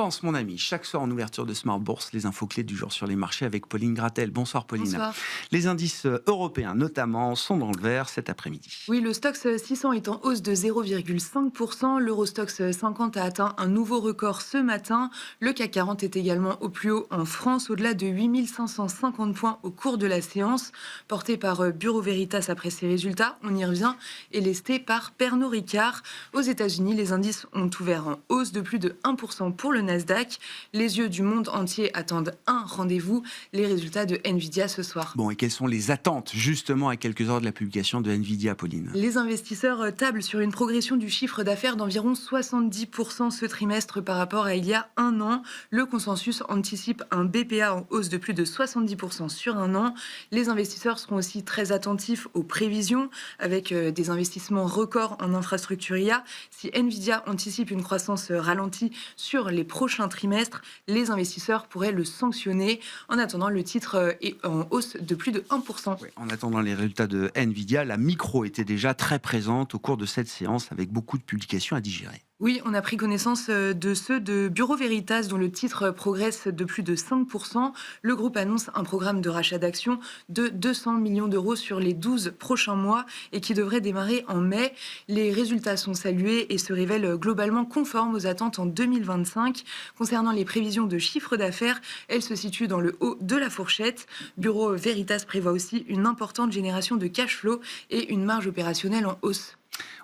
Tendance, mon ami, chaque soir en ouverture de Smart Bourse, les infos clés du jour sur les marchés avec Pauline Gratel. Bonsoir Pauline. Bonsoir. Les indices européens notamment sont dans le vert cet après-midi. Oui, le Stoxx 600 est en hausse de 0,5%. L'Eurostoxx 50 a atteint un nouveau record ce matin. Le CAC 40 est également au plus haut en France, au-delà de 8550 points au cours de la séance. Porté par Bureau Veritas après ses résultats, on y revient, et lesté par Pernod Ricard. Aux États-Unis, les indices ont ouvert en hausse de plus de 1% pour le Nasdaq. Les yeux du monde entier attendent un rendez-vous, les résultats de Nvidia ce soir. Bon, et quelles sont les attentes justement à quelques heures de la publication de Nvidia, Pauline? Les investisseurs tablent sur une progression du chiffre d'affaires d'environ 70% ce trimestre par rapport à il y a un an. Le consensus anticipe un BPA en hausse de plus de 70% sur un an. Les investisseurs seront aussi très attentifs aux prévisions, avec des investissements records en infrastructure IA. Si Nvidia anticipe une croissance ralentie sur les prochains trimestres, les investisseurs pourraient le sanctionner. En attendant, le titre est en hausse de plus de 1%. Oui, en attendant les résultats de Nvidia, la micro était déjà très présente au cours de cette séance avec beaucoup de publications à digérer. Oui, on a pris connaissance de ceux de Bureau Veritas dont le titre progresse de plus de 5%. Le groupe annonce un programme de rachat d'actions de 200 millions d'euros sur les 12 prochains mois et qui devrait démarrer en mai. Les résultats sont salués et se révèlent globalement conformes aux attentes en 2025. Concernant les prévisions de chiffre d'affaires, elles se situent dans le haut de la fourchette. Bureau Veritas prévoit aussi une importante génération de cash flow et une marge opérationnelle en hausse.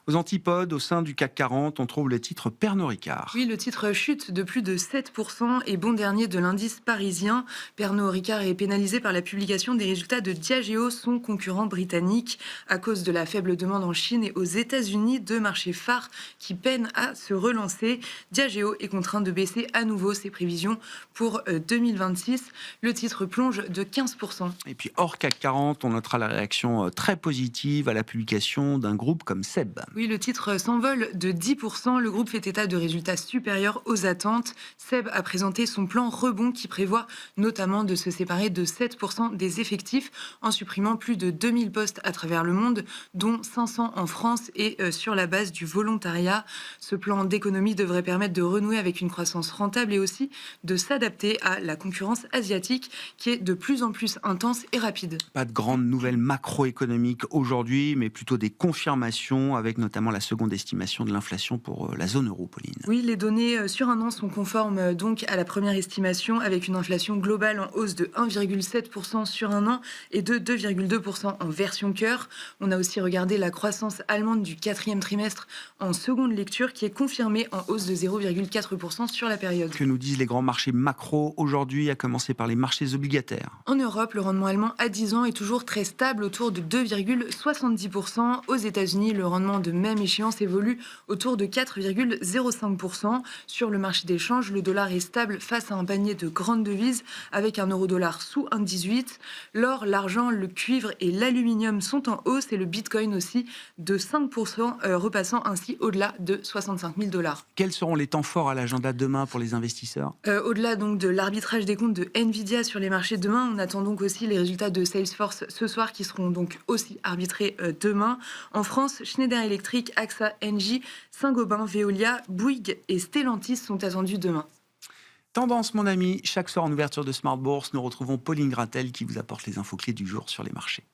Aux antipodes, au sein du CAC 40, on trouve le titre Pernod Ricard. Oui, le titre chute de plus de 7% et bon dernier de l'indice parisien. Pernod Ricard est pénalisé par la publication des résultats de Diageo, son concurrent britannique, à cause de la faible demande en Chine et aux États-Unis, deux marchés phares qui peinent à se relancer. Diageo est contraint de baisser à nouveau ses prévisions pour 2026. Le titre plonge de 15%. Et puis hors CAC 40, on notera la réaction très positive à la publication d'un groupe comme SEB. Oui, le titre s'envole de 10%. Le groupe fait état de résultats supérieurs aux attentes. SEB a présenté son plan rebond qui prévoit notamment de se séparer de 7% des effectifs en supprimant plus de 2000 postes à travers le monde, dont 500 en France et sur la base du volontariat. Ce plan d'économie devrait permettre de renouer avec une croissance rentable et aussi de s'adapter à la concurrence asiatique qui est de plus en plus intense et rapide. Pas de grandes nouvelles macroéconomiques aujourd'hui, mais plutôt des confirmations avec notamment la seconde estimation de l'inflation pour la zone euro, Pauline. Oui, les données sur un an sont conformes donc à la première estimation avec une inflation globale en hausse de 1,7% sur un an et de 2,2% en version cœur. On a aussi regardé la croissance allemande du quatrième trimestre en seconde lecture qui est confirmée en hausse de 0,4% sur la période. Que nous disent les grands marchés macro aujourd'hui, à commencer par les marchés obligataires? En Europe, le rendement allemand à 10 ans est toujours très stable autour de 2,70%. Aux États-Unis, le rendement de même échéance évolue autour de 4,05%. Sur le marché des changes, le dollar est stable face à un panier de grandes devises avec un euro-dollar sous 1,18. L'or, l'argent, le cuivre et l'aluminium sont en hausse et le bitcoin aussi de 5%, repassant ainsi au-delà de 65 000 $. Quels seront les temps forts à l'agenda demain pour les investisseurs? Au-delà donc de l'arbitrage des comptes de Nvidia sur les marchés demain, on attend donc aussi les résultats de Salesforce ce soir qui seront donc aussi arbitrés demain. En France, Schneider Electric, AXA, Engie, Saint-Gobain, Veolia, Bouygues et Stellantis sont attendus demain. Tendance, mon ami, chaque soir en ouverture de Smart Bourse, nous retrouvons Pauline Gratel qui vous apporte les infos clés du jour sur les marchés.